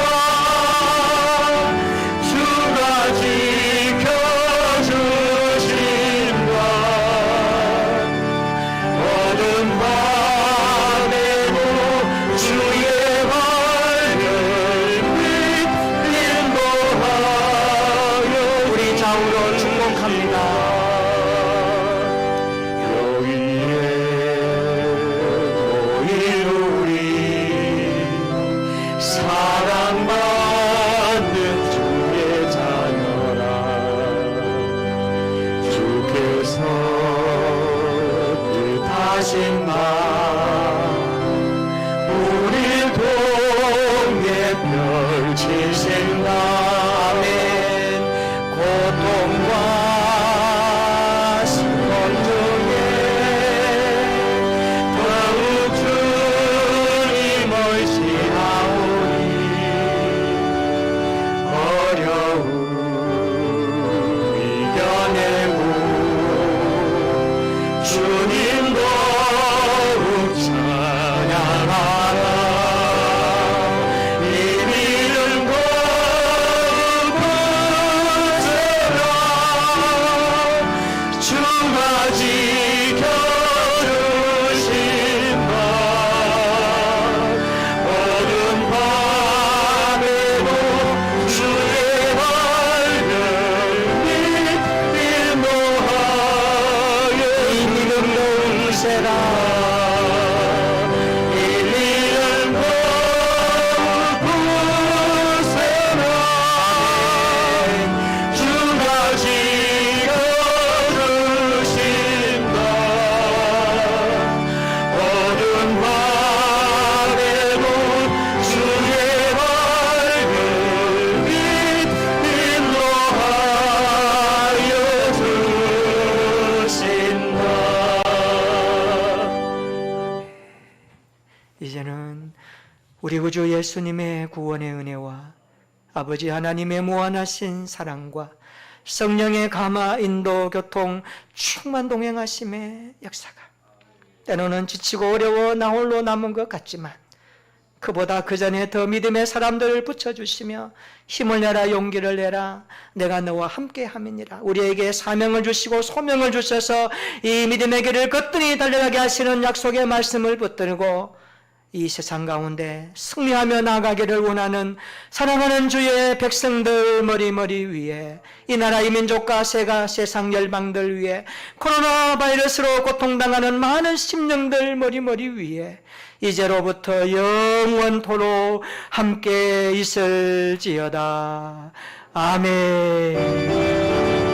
주가 지켜주신다. 어두운 밤에도 주의 밝은 빛 인도하여 우리 좌우로 축복합니다. 여기에 모인 우리 사랑받는 주의 자녀라. 주께서 뜻하신 바 우리 통해 펼치신다면 고통과 시험 중에 더욱 주님을 시하오니 어려움 이겨내고 주님 더욱 찬양하라. 이 믿음과 굳세라. 주가 지켜주신다. 어두운 밤에도 주의 밝은 빛 인도하여 이 믿음 굳세라. 이 믿음과 굳세라. 주가 지켜주신다. 어두운 밤에도 주의 밝은 빛 인도하여 주신다. 이제는 우리 구주 예수님의 구원의 은혜와 아버지 하나님의 무한하신 사랑과 성령의 감화, 인도, 교통, 충만 동행하심의 역사가 때로는 지치고 어려워 나 홀로 남은 것 같지만 그보다 그 전에 더 믿음의 사람들을 붙여주시며 힘을 내라, 용기를 내라, 내가 너와 함께 함이니라. 우리에게 사명을 주시고 소명을 주셔서 이 믿음의 길을 거뜬히 달려가게 하시는 약속의 말씀을 붙들고 이 세상 가운데 승리하며 나아가기를 원하는 사랑하는 주의 백성들 머리 위에, 이 나라 이 민족과 세상 열방들 위에, 코로나 바이러스로 고통당하는 많은 심령들 머리 위에 이제로부터 영원토록 함께 있을지어다. 아멘.